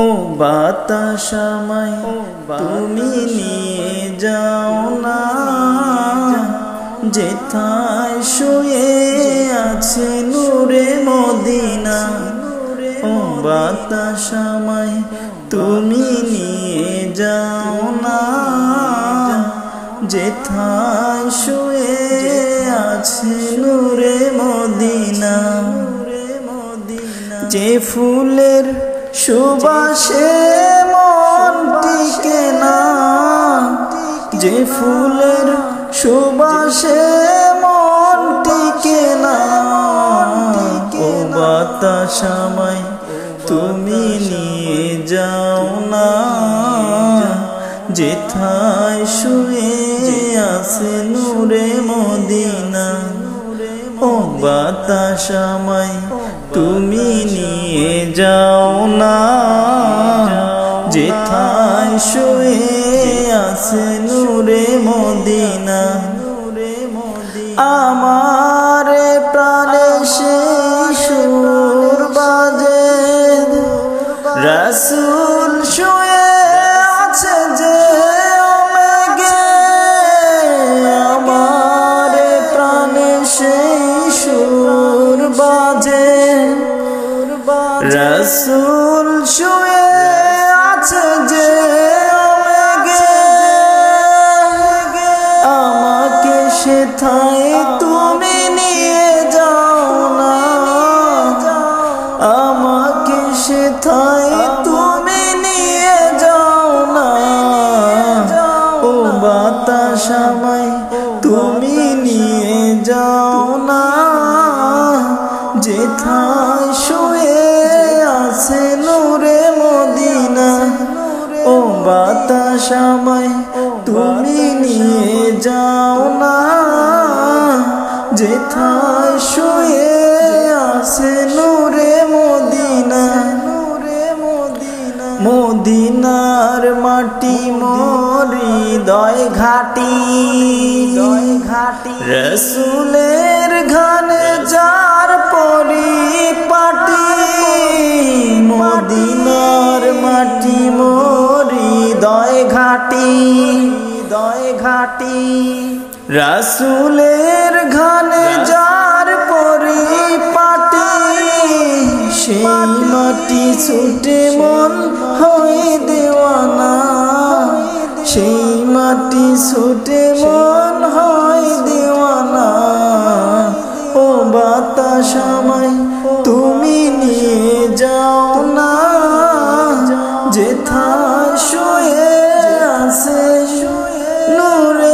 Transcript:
ও বাতাস আমায় তুমি নিয়ে যাও না, যেথায় শুয়ে আছে নূরে মদিনা। ও বাতাস আমায় তুমি নিয়ে যাও না, যেথায় শুয়ে আছে নূরে মদিনা। যে ফুলের সুবাসে মন টিকে না, যে ফুলের সুবাসে মন টিকে না। ও বাতাস আমায় তুমি নিয়ে যাও না, যেথায় শুয়ে আছে নূরে মদিনা। ও বাতাস আমায় তুমি নিয়ে যাও না, যেথায় শুয়ে আছে নূরে মদিনা। আমার প্রাণে সেই সুর বাজে, রাসূল শুয়ে আছে যে ওমেগে। আমার প্রাণে সেই সুর বাজে, রাসূল শুয়ে আছে যে ওমেগে। আমাকে সেথায় তুমি নিয়ে যাও না, আমাকে সেথায় তুমি নিয়ে যাও না। ও বাতাস আমায় তুমি নিয়ে যাও না, যেথায় শুয়ে আছে নূরে মদিনা। ও বাতাস আমায় তুমি নিয়ে যাও না, যেথায় শুয়ে আছে নূরে মদিনা। মদিনার মাটি মোর হৃদয় ঘাটি, রাসূলের ঘানে যার পরিপাটি। মদিনার মাটি মোর হৃদয় ঘাটি, রাসূলের ঘানে যার পরিপাটি। সেই মাটি ছুটে মন হয় দেওয়ানা, সেই মাটি ছুটে মন হয় দেওয়ানা। ও বাতাস আমায় তুমি নিয়ে যাও না, যেথায় শুয়ে আছে নূরে